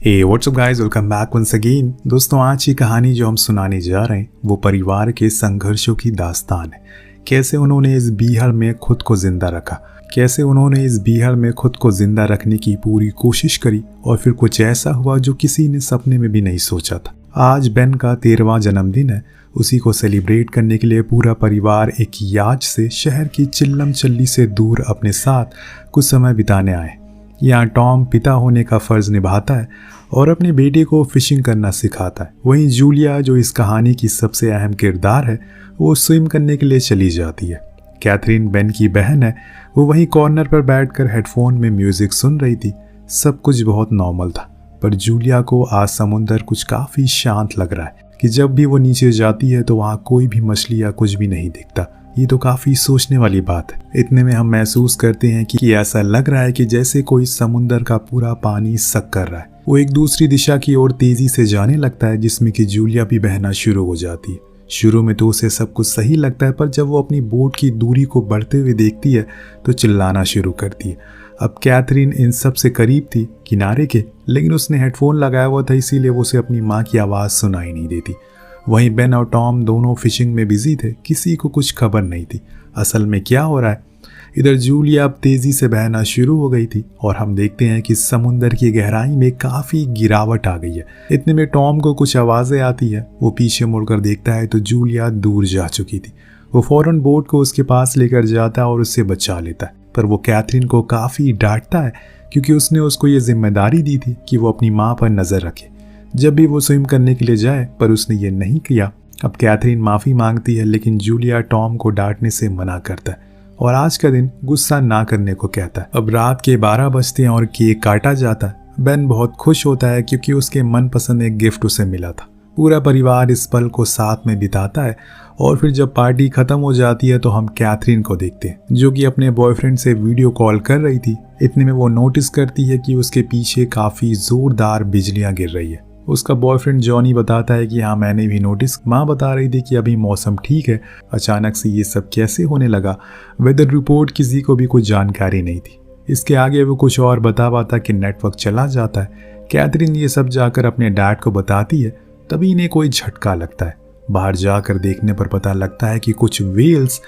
हे what's up guys, welcome back once again. दोस्तों, आज की कहानी जो हम सुनाने जा रहे हैं वो परिवार के संघर्षों की दास्तान है। कैसे उन्होंने इस बीहड़ में खुद को जिंदा रखा, कैसे उन्होंने इस बीहड़ में खुद को जिंदा रखने की पूरी कोशिश करी और फिर कुछ ऐसा हुआ जो किसी ने सपने में भी नहीं सोचा था। आज बेन का 13वां जन्मदिन है। उसी को सेलिब्रेट करने के लिए पूरा परिवार एक याच से शहर की चिल्लम चल्ली से दूर अपने साथ कुछ समय बिताने आए। यहाँ टॉम पिता होने का फर्ज निभाता है और अपने बेटे को फिशिंग करना सिखाता है। वहीं जूलिया, जो इस कहानी की सबसे अहम किरदार है, वो स्विम करने के लिए चली जाती है। कैथरीन, बेन की बहन है, वो वहीं कॉर्नर पर बैठकर हेडफोन में म्यूजिक सुन रही थी। सब कुछ बहुत नॉर्मल था, पर जूलिया को आज समुंदर कुछ काफ़ी शांत लग रहा है कि जब भी वो नीचे जाती है तो वहाँ कोई भी मछली या कुछ भी नहीं दिखता। ये तो काफ़ी सोचने वाली बात है। इतने में हम महसूस करते हैं कि ऐसा लग रहा है कि जैसे कोई समुंदर का पूरा पानी सक कर रहा है। वो एक दूसरी दिशा की ओर तेजी से जाने लगता है, जिसमें कि जूलिया भी बहना शुरू हो जाती है। शुरू में तो उसे सब कुछ सही लगता है, पर जब वो अपनी बोट की दूरी को बढ़ते हुए देखती है तो चिल्लाना शुरू करती है। अब कैथरीन इन सब से करीब थी, किनारे के, लेकिन उसने हेडफोन लगाया हुआ था, इसीलिए वो उसे अपनी माँ की आवाज़ सुनाई नहीं देती। वहीं बेन और टॉम दोनों फिशिंग में बिजी थे। किसी को कुछ खबर नहीं थी असल में क्या हो रहा है। इधर जूलिया अब तेजी से बहना शुरू हो गई थी और हम देखते हैं कि समुंदर की गहराई में काफ़ी गिरावट आ गई है। इतने में टॉम को कुछ आवाज़ें आती है। वो पीछे मुड़कर देखता है तो जूलिया दूर जा चुकी थी। वो फौरन बोट को उसके पास लेकर जाता है और उससे बचा लेता है, पर वो कैथरीन को काफ़ी डांटता है क्योंकि उसने उसको ये जिम्मेदारी दी थी कि वो अपनी माँ पर नज़र रखे जब भी वो स्विम करने के लिए जाए, पर उसने ये नहीं किया। अब कैथरीन माफ़ी मांगती है, लेकिन जूलिया टॉम को डांटने से मना करता है और आज का दिन गुस्सा ना करने को कहता है। अब रात के 12 बजते हैं और केक काटा जाता है। बेन बहुत खुश होता है क्योंकि उसके मनपसंद एक गिफ्ट उसे मिला था। पूरा परिवार इस पल को साथ में बिताता है और फिर जब पार्टी ख़त्म हो जाती है तो हम कैथरीन को देखते हैं, जो कि अपने बॉयफ्रेंड से वीडियो कॉल कर रही थी। इतने में वो नोटिस करती है कि उसके पीछे काफ़ी ज़ोरदार बिजलियाँ गिर रही है। उसका बॉयफ्रेंड जॉनी बताता है कि हाँ, मैंने भी नोटिस। माँ बता रही थी कि अभी मौसम ठीक है, अचानक से ये सब कैसे होने लगा। वेदर रिपोर्ट किसी को भी कुछ जानकारी नहीं थी। इसके आगे वो कुछ और बता पाता कि नेटवर्क चला जाता है। कैथरीन ये सब जाकर अपने डैड को बताती है, तभी इन्हें कोई झटका लगता है। बाहर जाकर देखने पर पता लगता है कि कुछ व्हेल्स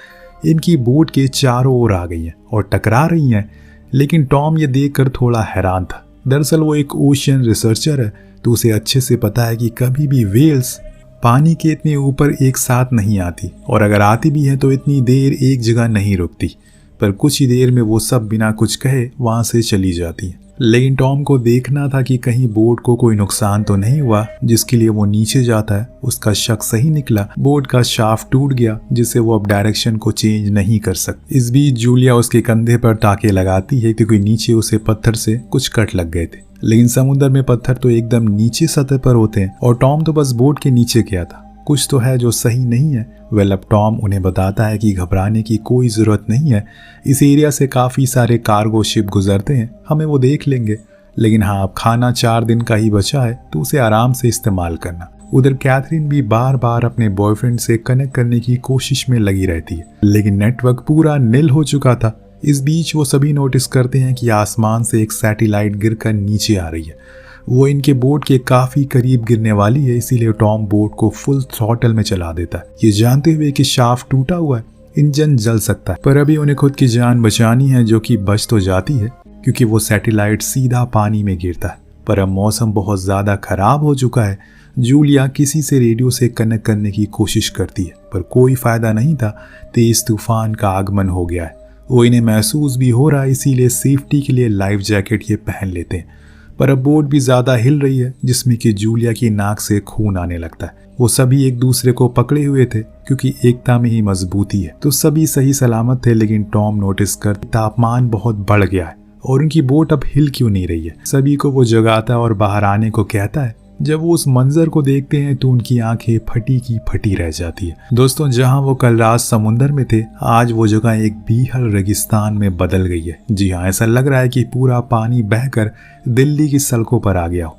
इनकी बोट के चारों ओर आ गई हैं और टकरा रही हैं। लेकिन टॉम ये देखकर थोड़ा हैरान था। दरअसल वो एक ओशियन रिसर्चर है, तो उसे अच्छे से पता है कि कभी भी व्हेल्स पानी के इतने ऊपर एक साथ नहीं आती, और अगर आती भी है तो इतनी देर एक जगह नहीं रुकती। पर कुछ ही देर में वो सब बिना कुछ कहे वहाँ से चली जाती है। लेकिन टॉम को देखना था कि कहीं बोट को कोई नुकसान तो नहीं हुआ, जिसके लिए वो नीचे जाता है। उसका शक सही निकला। बोट का शाफ्ट टूट गया, जिससे वो अब डायरेक्शन को चेंज नहीं कर सकती। इस बीच जूलिया उसके कंधे पर टाके लगाती है क्योंकि नीचे उसे पत्थर से कुछ कट लग गए थे। लेकिन समुद्र में पत्थर तो एकदम नीचे सतह पर होते हैं और टॉम तो बस बोट के नीचे गया था। कुछ तो है जो सही नहीं है। अब टॉम उन्हें बताता है कि घबराने की कोई ज़रूरत नहीं है। इस एरिया से काफ़ी सारे कार्गो शिप गुजरते हैं, हमें वो देख लेंगे। लेकिन हाँ, अब खाना 4 दिन का ही बचा है, तो उसे आराम से इस्तेमाल करना। उधर कैथरीन भी बार बार अपने बॉयफ्रेंड से कनेक्ट करने की कोशिश में लगी रहती है, लेकिन नेटवर्क पूरा निल हो चुका था। इस बीच वो सभी नोटिस करते हैं कि आसमान से एक सैटेलाइट गिरकर नीचे आ रही है। वो इनके बोट के काफ़ी करीब गिरने वाली है, इसीलिए टॉम बोट को फुल थ्रॉटल में चला देता है, ये जानते हुए कि शाफ्ट टूटा हुआ है, इंजन जल सकता है। पर अभी उन्हें खुद की जान बचानी है, जो कि बच तो जाती है क्योंकि वो सैटेलाइट सीधा पानी में गिरता है। पर अब मौसम बहुत ज़्यादा ख़राब हो चुका है। जूलिया किसी से रेडियो से कनेक्ट करने की कोशिश करती है, पर कोई फ़ायदा नहीं था। तेज़ तूफान का आगमन हो गया है। वो इन्हें महसूस भी हो रहा है, इसीलिए सेफ्टी के लिए लाइफ जैकेट ये पहन लेते हैं। पर अब बोट भी ज़्यादा हिल रही है, जिसमें कि जूलिया की नाक से खून आने लगता है। वो सभी एक दूसरे को पकड़े हुए थे क्योंकि एकता में ही मजबूती है। तो सभी सही सलामत थे, लेकिन टॉम नोटिस कर तापमान बहुत बढ़ गया है और उनकी बोट अब हिल क्यों नहीं रही है। सभी को वो जगाता है और बाहर आने को कहता है। जब वो उस मंजर को देखते हैं तो उनकी आंखें फटी की फटी रह जाती है। दोस्तों, जहां वो कल रात समुंदर में थे, आज वो जगह एक बीहड़ रेगिस्तान में बदल गई है। जी हाँ, ऐसा लग रहा है कि पूरा पानी बहकर दिल्ली की सड़कों पर आ गया हो।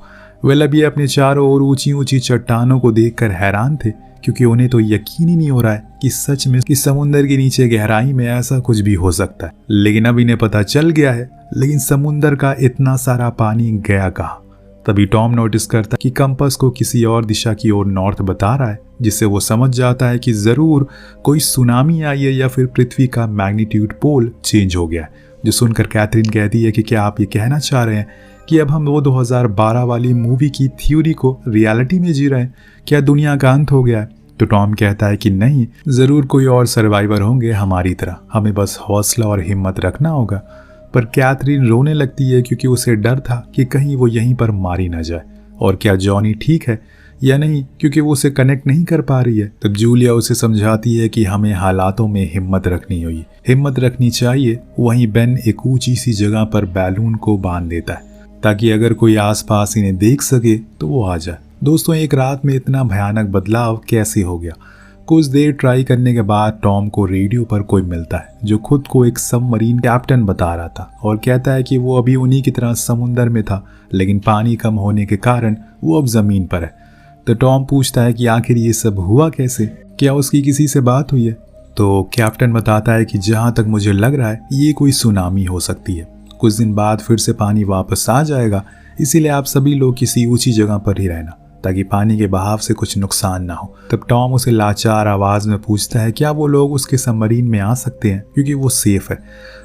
अब ये अपने चारों ओर ऊंची ऊंची चट्टानों को देखकर हैरान थे, क्योंकि उन्हें तो यकीन ही नहीं हो रहा है कि सच में कि समुंदर के नीचे गहराई में ऐसा कुछ भी हो सकता है। लेकिन अब इन्हें पता चल गया है, लेकिन समुंदर का इतना सारा पानी गया कहाँ। तभी टॉम नोटिस करता है कि कंपास को किसी और दिशा की ओर नॉर्थ बता रहा है, जिससे वो समझ जाता है कि ज़रूर कोई सुनामी आई है या फिर पृथ्वी का मैग्नीट्यूड पोल चेंज हो गया है। जो सुनकर कैथरीन कहती है कि क्या आप ये कहना चाह रहे हैं कि अब हम वो 2012 वाली मूवी की थ्योरी को रियलिटी में जी रहे हैं? क्या दुनिया का अंत हो गया है? तो टॉम कहता है कि नहीं, ज़रूर कोई और सर्वाइवर होंगे हमारी तरह, हमें बस हौसला और हिम्मत रखना होगा। पर कैथरीन रोने लगती है क्योंकि उसे डर था कि कहीं वो यहीं पर मारी ना जाए। और क्या जॉनी ठीक है या नहीं, क्योंकि वो उसे कनेक्ट नहीं कर पा रही है। तब जूलिया उसे समझाती है कि हमें हालातों में हिम्मत रखनी चाहिए। वहीं बेन एक ऊंची सी जगह पर बैलून को बांध देता है ताकि अगर कोई आसपास इन्हें देख सके तो वो आ जाए। दोस्तों, एक रात में इतना भयानक बदलाव कैसे हो गया? कुछ देर ट्राई करने के बाद टॉम को रेडियो पर कोई मिलता है जो खुद को एक सबमरीन कैप्टन बता रहा था और कहता है कि वो अभी उन्हीं की तरह समुंदर में था, लेकिन पानी कम होने के कारण वो अब जमीन पर है। तो टॉम पूछता है कि आखिर ये सब हुआ कैसे, क्या उसकी किसी से बात हुई है? तो कैप्टन बताता है कि जहाँ तक मुझे लग रहा है ये कोई सुनामी हो सकती है। कुछ दिन बाद फिर से पानी वापस आ जाएगा, इसीलिए आप सभी लोग किसी ऊंची जगह पर ही रहना ताकि पानी के बहाव से कुछ नुकसान ना हो। तब टॉम उसे लाचार आवाज में पूछता है क्या वो लोग उसके सबमरीन में आ सकते हैं, क्योंकि वो सेफ है।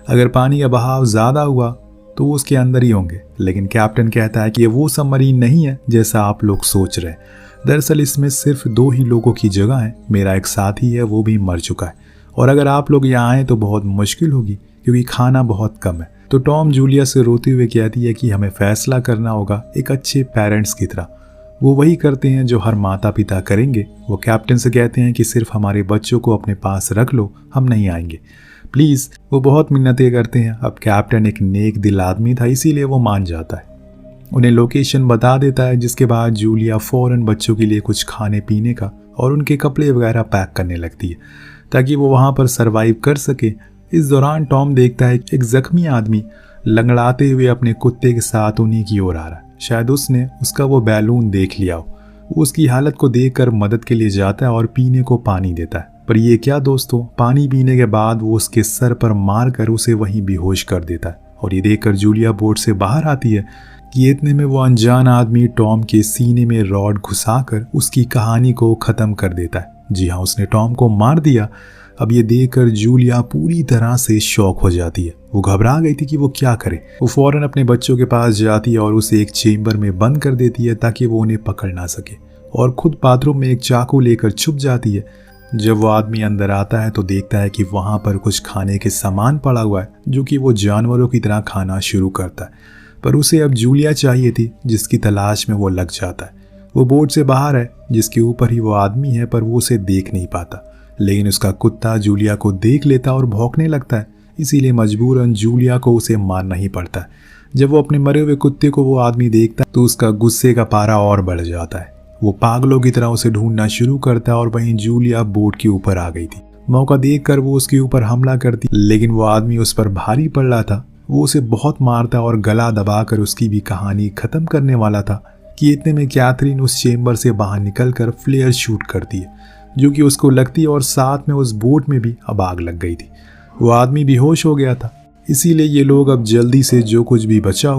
अगर पानी का बहाव ज्यादा हुआ तो वो उसके अंदर ही होंगे। लेकिन कैप्टन कहता है कि ये वो सबमरीन नहीं है जैसा आप लोग सोच रहे हैं। दरअसल इसमें सिर्फ 2 ही लोगों की जगह है। मेरा एक साथी है, वो भी मर चुका है, और अगर आप लोग यहाँ आए तो बहुत मुश्किल होगी क्योंकि खाना बहुत कम है। तो टॉम जूलिया से रोते हुए कहती है कि हमें फैसला करना होगा एक अच्छे पेरेंट्स की तरह। वो वही करते हैं जो हर माता पिता करेंगे। वो कैप्टन से कहते हैं कि सिर्फ हमारे बच्चों को अपने पास रख लो, हम नहीं आएंगे प्लीज़। वो बहुत मिन्नतें करते हैं। अब कैप्टन एक नेक दिल आदमी था, इसीलिए वो मान जाता है, उन्हें लोकेशन बता देता है। जिसके बाद जूलिया फ़ौरन बच्चों के लिए कुछ खाने पीने का और उनके कपड़े वगैरह पैक करने लगती है ताकि वो वहाँ पर सरवाइव कर सके। इस दौरान टॉम देखता है एक जख्मी आदमी लंगड़ाते हुए अपने कुत्ते के साथ उन्हीं की ओर आ रहा है। शायद उसने उसका वो बैलून देख लिया हो। वो उसकी हालत को देखकर मदद के लिए जाता है और पीने को पानी देता है। पर ये क्या दोस्तों, पानी पीने के बाद वो उसके सर पर मार कर उसे वहीं बेहोश कर देता है। और ये देखकर जूलिया बोट से बाहर आती है कि इतने में वो अनजान आदमी टॉम के सीने में रॉड घुसाकर उसकी कहानी को ख़त्म कर देता है। जी हाँ, उसने टॉम को मार दिया। अब ये देखकर जूलिया पूरी तरह से शॉक हो जाती है। वो घबरा गई थी कि वो क्या करे। वो फौरन अपने बच्चों के पास जाती है और उसे एक चेम्बर में बंद कर देती है ताकि वो उन्हें पकड़ ना सके, और खुद बाथरूम में एक चाकू लेकर छुप जाती है। जब वो आदमी अंदर आता है तो देखता है कि वहाँ पर कुछ खाने के सामान पड़ा हुआ है जो कि वो जानवरों की तरह खाना शुरू करता है। पर उसे अब जूलिया चाहिए थी जिसकी तलाश में वो लग जाता है। वो बोट से बाहर है जिसके ऊपर ही वो आदमी है, पर वो उसे देख नहीं पाता। लेकिन उसका कुत्ता जूलिया को देख लेता और भौंकने लगता है, इसीलिए मजबूरन जूलिया को उसे मारना ही पड़ता है। जब वो अपने मरे हुए कुत्ते को वो आदमी देखता है तो उसका गुस्से का पारा और बढ़ जाता है। वो पागलों की तरह उसे ढूंढना शुरू करता है और वहीं जूलिया बोट के ऊपर आ गई थी। मौका देखकर वो उसके ऊपर हमला करती, लेकिन वो आदमी उस पर भारी पड़ रहा था। वो उसे बहुत मारता और गला दबाकर उसकी भी कहानी खत्म करने वाला था कि इतने में कैथरीन उस चेम्बर से बाहर निकलकर फ्लेयर शूट करती है जो कि उसको लगती है, और साथ में उस बोट में भी अब आग लग गई थी। वो आदमी बेहोश हो गया था। इसीलिए ये लोग अब जल्दी से जो कुछ भी बचा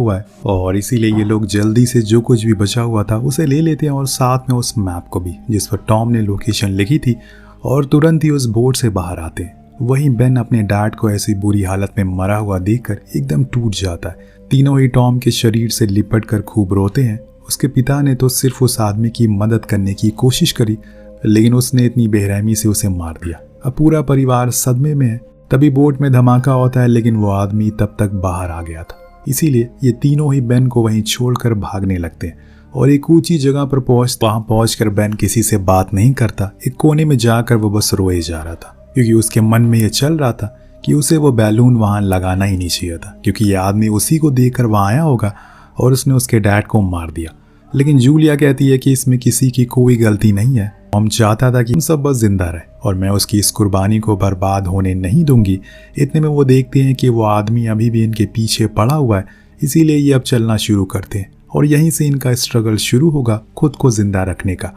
हुआ था उसे ले लेते हैं, और साथ में उस मैप को भी जिस पर टॉम ने लोकेशन लिखी थी, और तुरंत ही उस बोट से बाहर आते हैं। वहीं बेन अपने डैड को ऐसी बुरी हालत में मरा हुआ देखकर एकदम टूट जाता है। तीनों ही टॉम के शरीर से लिपट कर खूब रोते हैं। उसके पिता ने तो सिर्फ उस आदमी की मदद करने की कोशिश करी, लेकिन उसने इतनी बेरहमी से उसे मार दिया। अब पूरा परिवार सदमे में है। तभी बोट में धमाका होता है, लेकिन वो आदमी तब तक बाहर आ गया था। इसीलिए ये तीनों ही बेन को वहीं छोड़कर भागने लगते हैं, और एक ऊंची जगह पर पहुंचकर बेन किसी से बात नहीं करता। एक कोने में जाकर वो बस रोए जा रहा था, क्योंकि उसके मन में ये चल रहा था कि उसे वो बैलून वहां लगाना ही नहीं चाहिए था, क्योंकि ये आदमी उसी को देखकर वहां आया होगा और उसने उसके डैड को मार दिया। लेकिन जूलिया कहती है कि इसमें किसी की कोई गलती नहीं है। हम चाहता था कि हम सब बस जिंदा रहे, और मैं उसकी इस कुर्बानी को बर्बाद होने नहीं दूंगी। इतने में वो देखते हैं कि वो आदमी अभी भी इनके पीछे पड़ा हुआ है, इसीलिए ये अब चलना शुरू करते हैं, और यहीं से इनका स्ट्रगल शुरू होगा खुद को जिंदा रखने का।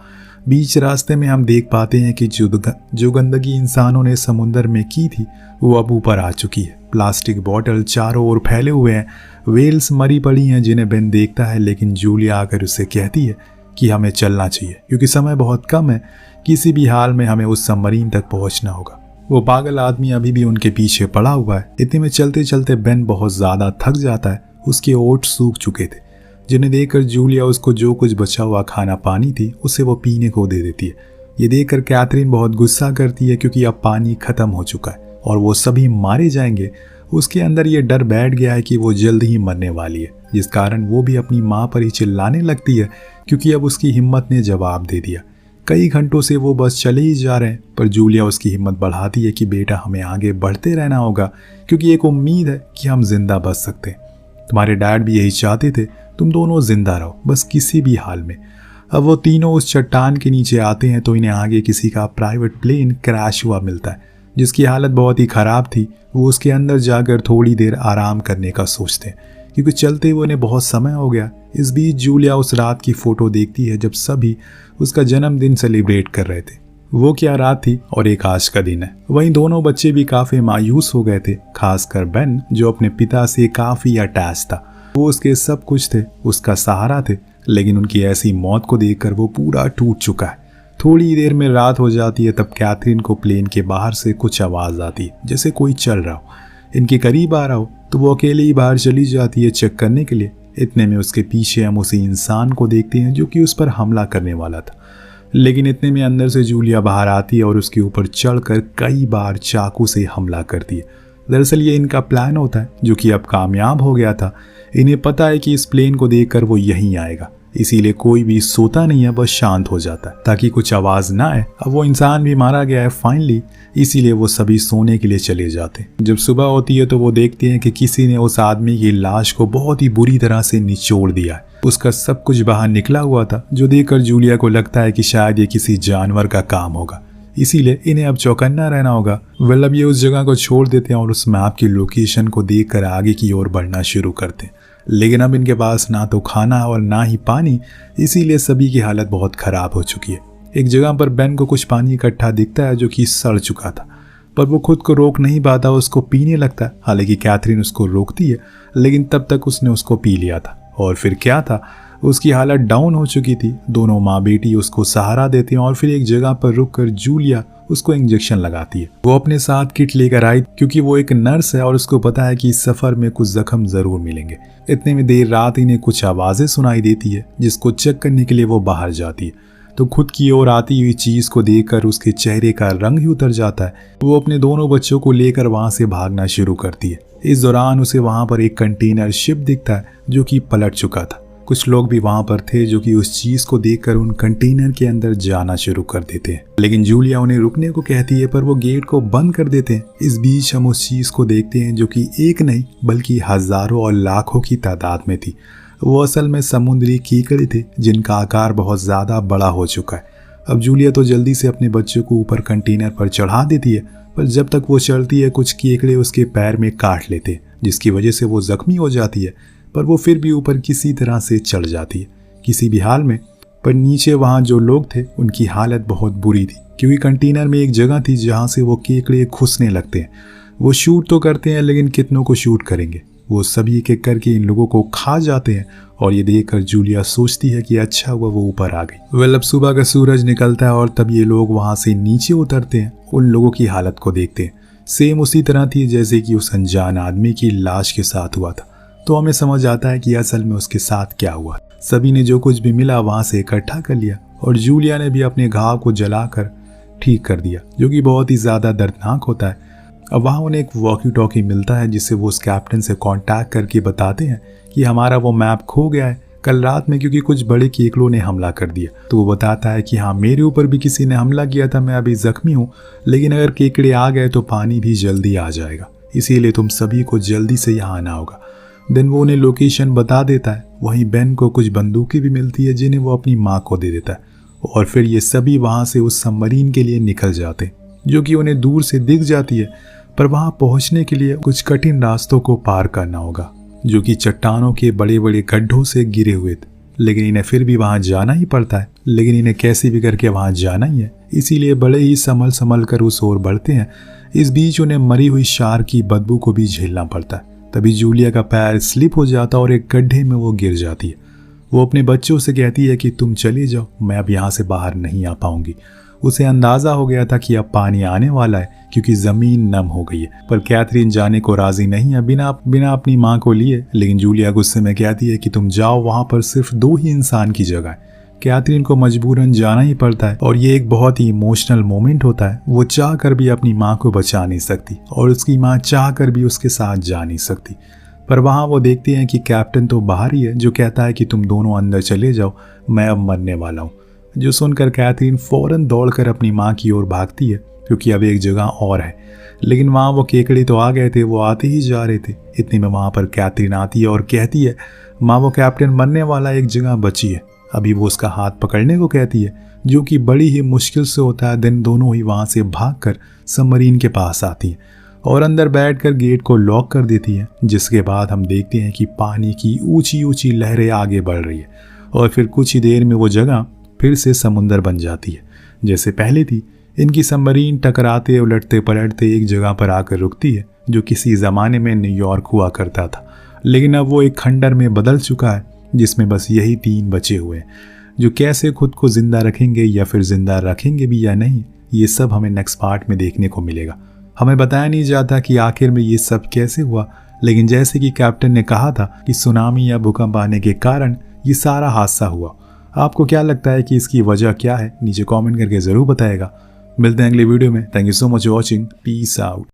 बीच रास्ते में हम देख पाते हैं कि जो गंदगी इंसानों ने समुद्र में की थी वो अब ऊपर आ चुकी है। प्लास्टिक बॉटल चारों ओर फैले हुए हैं, वेल्स मरी पड़ी हैं जिन्हें बेन देखता है, लेकिन जूलिया आकर उसे कहती है कि हमें चलना चाहिए क्योंकि समय बहुत कम है, किसी भी हाल में हमें उस सबमरीन तक पहुंचना होगा। वो पागल आदमी अभी भी उनके पीछे पड़ा हुआ है। इतने में चलते चलते बेन बहुत ज़्यादा थक जाता है, उसके ओठ सूख चुके थे, जिन्हें देखकर जूलिया उसको जो कुछ बचा हुआ खाना पानी थी उसे वो पीने को दे देती है। ये देखकर कैथरीन बहुत गुस्सा करती है क्योंकि अब पानी खत्म हो चुका है और वो सभी मारे जाएंगे। उसके अंदर ये डर बैठ गया है कि वो जल्द ही मरने वाली है, जिस कारण वो भी अपनी माँ पर ही चिल्लाने लगती है क्योंकि अब उसकी हिम्मत ने जवाब दे दिया। कई घंटों से वो बस चले ही जा रहे हैं, पर जूलिया उसकी हिम्मत बढ़ाती है कि बेटा हमें आगे बढ़ते रहना होगा क्योंकि एक उम्मीद है कि हम जिंदा बच सकते हैं। तुम्हारे डैड भी यही चाहते थे, तुम दोनों जिंदा रहो बस किसी भी हाल में। अब वो तीनों उस चट्टान के नीचे आते हैं तो इन्हें आगे किसी का प्राइवेट प्लेन क्रैश हुआ मिलता है जिसकी हालत बहुत ही ख़राब थी। वो उसके अंदर जाकर थोड़ी देर आराम करने का सोचते हैं क्योंकि चलते हुए उन्हें बहुत समय हो गया। इस बीच जूलिया उस रात की फ़ोटो देखती है जब सभी उसका जन्मदिन सेलिब्रेट कर रहे थे। वो क्या रात थी और एक आज का दिन है। वहीं दोनों बच्चे भी काफ़ी मायूस हो गए थे, खासकर बेन जो अपने पिता से काफ़ी अटैच था। वो उसके सब कुछ थे, उसका सहारा थे, लेकिन उनकी ऐसी मौत को देखकर वो पूरा टूट चुका है। थोड़ी देर में रात हो जाती है, तब कैथरीन को प्लेन के बाहर से कुछ आवाज़ आती है जैसे कोई चल रहा हो, इनके करीब आ रहा हो। तो वो अकेले ही बाहर चली जाती है चेक करने के लिए। इतने में उसके पीछे हम उसी इंसान को देखते हैं जो कि उस पर हमला करने वाला था, लेकिन इतने में अंदर से जूलिया बाहर आती है और उसके ऊपर चढ़कर कई बार चाकू से हमला करती है। दरअसल ये इनका प्लान होता है जो कि अब कामयाब हो गया था। इन्हें पता है कि इस प्लेन को देखकर वो यहीं आएगा, इसीलिए कोई भी सोता नहीं है, बस शांत हो जाता है ताकि कुछ आवाज़ ना आए। अब वो इंसान भी मारा गया है फाइनली, इसीलिए वो सभी सोने के लिए चले जाते हैं। जब सुबह होती है तो वो देखते हैं कि किसी ने उस आदमी की लाश को बहुत ही बुरी तरह से निचोड़ दिया है। उसका सब कुछ बाहर निकला हुआ था, जो देखकर जूलिया को लगता है कि शायद ये किसी जानवर का काम होगा, इसीलिए इन्हें अब चौकन्ना रहना होगा। वेल अब ये उस जगह को छोड़ देते हैं और उस मैप की लोकेशन को देखकर आगे की ओर बढ़ना शुरू करते हैं। लेकिन अब इनके पास ना तो खाना और ना ही पानी, इसीलिए सभी की हालत बहुत ख़राब हो चुकी है। एक जगह पर बेन को कुछ पानी इकट्ठा दिखता है जो कि सड़ चुका था, पर वो खुद को रोक नहीं पाता, उसको पीने लगता है। हालांकि कैथरीन उसको रोकती है, लेकिन तब तक उसने उसको पी लिया था। और फिर क्या था, उसकी हालत डाउन हो चुकी थी। दोनों माँ बेटी उसको सहारा देते हैं और फिर एक जगह पर रुककर जूलिया उसको इंजेक्शन लगाती है। वो अपने साथ किट लेकर आई क्योंकि वो एक नर्स है और उसको पता है कि इस सफ़र में कुछ जख्म ज़रूर मिलेंगे। इतने में देर रात इन्हें कुछ आवाज़ें सुनाई देती है, जिसको चेक करने के लिए वो बाहर जाती है तो खुद की ओर आती हुई चीज़ को देखकर उसके चेहरे का रंग ही उतर जाता है। वो अपने दोनों बच्चों को लेकर वहाँ से भागना शुरू करती है। इस दौरान उसे वहाँ पर एक कंटेनर शिप दिखता है जो कि पलट चुका था। कुछ लोग भी वहाँ पर थे जो कि उस चीज़ को देखकर उन कंटेनर के अंदर जाना शुरू कर देते हैं, लेकिन जूलिया उन्हें रुकने को कहती है, पर वो गेट को बंद कर देते हैं। इस बीच हम उस चीज़ को देखते हैं जो कि एक नहीं बल्कि हज़ारों और लाखों की तादाद में थी। वो असल में समुद्री कीकड़े थे जिनका आकार बहुत ज़्यादा बड़ा हो चुका है। अब जूलिया तो जल्दी से अपने बच्चों को ऊपर कंटेनर पर चढ़ा देती है, पर जब तक वो चढ़ती है कुछ कीकड़े उसके पैर में काट लेते हैं, जिसकी वजह से वो जख्मी हो जाती है। पर वो फिर भी ऊपर किसी तरह से चढ़ जाती है, किसी भी हाल में। पर नीचे वहाँ जो लोग थे उनकी हालत बहुत बुरी थी क्योंकि कंटेनर में एक जगह थी जहाँ से वो केकड़े घुसने लगते हैं। वो शूट तो करते हैं, लेकिन कितनों को शूट करेंगे। वो सभी एक एक करके इन लोगों को खा जाते हैं और ये देखकर जूलिया सोचती है कि अच्छा हुआ वो ऊपर आ गई। वेल अब सुबह का सूरज निकलता है और तब ये लोग वहाँ से नीचे उतरते हैं। उन लोगों की हालत को देखते हैं, सेम उसी तरह थी जैसे कि उस अनजान आदमी की लाश के साथ हुआ था। तो हमें समझ आता है कि असल में उसके साथ क्या हुआ। सभी ने जो कुछ भी मिला वहाँ से इकट्ठा कर लिया और जूलिया ने भी अपने घाव को जलाकर ठीक कर दिया, जो कि बहुत ही ज़्यादा दर्दनाक होता है। अब वहाँ उन्हें एक वॉकी टॉकी मिलता है जिससे वो उस कैप्टन से कांटेक्ट करके बताते हैं कि हमारा वो मैप खो गया है कल रात में क्योंकि कुछ बड़े केकड़ों ने हमला कर दिया। तो वो बताता है कि हाँ मेरे ऊपर भी किसी ने हमला किया था, मैं अभी ज़ख्मी हूँ, लेकिन अगर केकड़े आ गए तो पानी भी जल्दी आ जाएगा, इसीलिए तुम सभी को जल्दी से यहाँ आना होगा। देन वो उन्हें लोकेशन बता देता है। वहीं बेन को कुछ बंदूकें भी मिलती है जिन्हें वो अपनी माँ को दे देता है और फिर ये सभी वहाँ से उस सबमरीन के लिए निकल जाते, जो कि उन्हें दूर से दिख जाती है। पर वहाँ पहुँचने के लिए कुछ कठिन रास्तों को पार करना होगा जो कि चट्टानों के बड़े बड़े गड्ढों से गिरे हुए थे। लेकिन इन्हें फिर भी वहाँ जाना ही पड़ता है। लेकिन इन्हें कैसे भी करके वहाँ जाना ही है, इसीलिए बड़े ही संभल संभल कर उस ओर बढ़ते हैं। इस बीच उन्हें मरी हुई शार्क की बदबू को भी झेलना पड़ता है। तभी जूलिया का पैर स्लिप हो जाता और एक गड्ढे में वो गिर जाती है। वो अपने बच्चों से कहती है कि तुम चले जाओ, मैं अब यहाँ से बाहर नहीं आ पाऊंगी। उसे अंदाजा हो गया था कि अब पानी आने वाला है क्योंकि जमीन नम हो गई है, पर कैथरीन जाने को राजी नहीं है बिना अपनी माँ को लिए। लेकिन जूलिया गुस्से में कहती है कि तुम जाओ, वहां पर सिर्फ 2 ही इंसान की जगह है। कैथरीन को मजबूरन जाना ही पड़ता है और ये एक बहुत ही इमोशनल मोमेंट होता है। वो चाह कर भी अपनी माँ को बचा नहीं सकती और उसकी माँ चाह कर भी उसके साथ जा नहीं सकती। पर वहाँ वो देखते हैं कि कैप्टन तो बाहर ही है, जो कहता है कि तुम दोनों अंदर चले जाओ, मैं अब मरने वाला हूँ। जो सुनकर कैथरीन फौरन दौड़कर अपनी माँ की ओर भागती है क्योंकि अब एक जगह और है। लेकिन वहाँ वो केकड़े तो आ गए थे, वो आते ही जा रहे थे। इतने में वहाँ पर कैथरीन आती है और कहती है, माँ वो कैप्टन मरने वाला एक जगह बची है। अभी वो उसका हाथ पकड़ने को कहती है, जो कि बड़ी ही मुश्किल से होता है। दिन दोनों ही वहाँ से भागकर सबमरीन के पास आती है और अंदर बैठकर गेट को लॉक कर देती है। जिसके बाद हम देखते हैं कि पानी की ऊंची ऊंची लहरें आगे बढ़ रही है और फिर कुछ ही देर में वो जगह फिर से समुंदर बन जाती है जैसे पहले थी। इनकी सबमरीन टकराते उलटते पलटते एक जगह पर आकर रुकती है, जो किसी ज़माने में न्यूयॉर्क हुआ करता था। लेकिन अब वो एक खंडर में बदल चुका है जिसमें बस यही 3 बचे हुए हैं, जो कैसे खुद को जिंदा रखेंगे या फिर जिंदा रखेंगे भी या नहीं, ये सब हमें नेक्स्ट पार्ट में देखने को मिलेगा। हमें बताया नहीं जाता कि आखिर में ये सब कैसे हुआ, लेकिन जैसे कि कैप्टन ने कहा था कि सुनामी या भूकंप आने के कारण ये सारा हादसा हुआ। आपको क्या लगता है कि इसकी वजह क्या है? नीचे कमेंट करके ज़रूर बताएगा। मिलते हैं अगले वीडियो में। Thank you so much for watching. Peace out.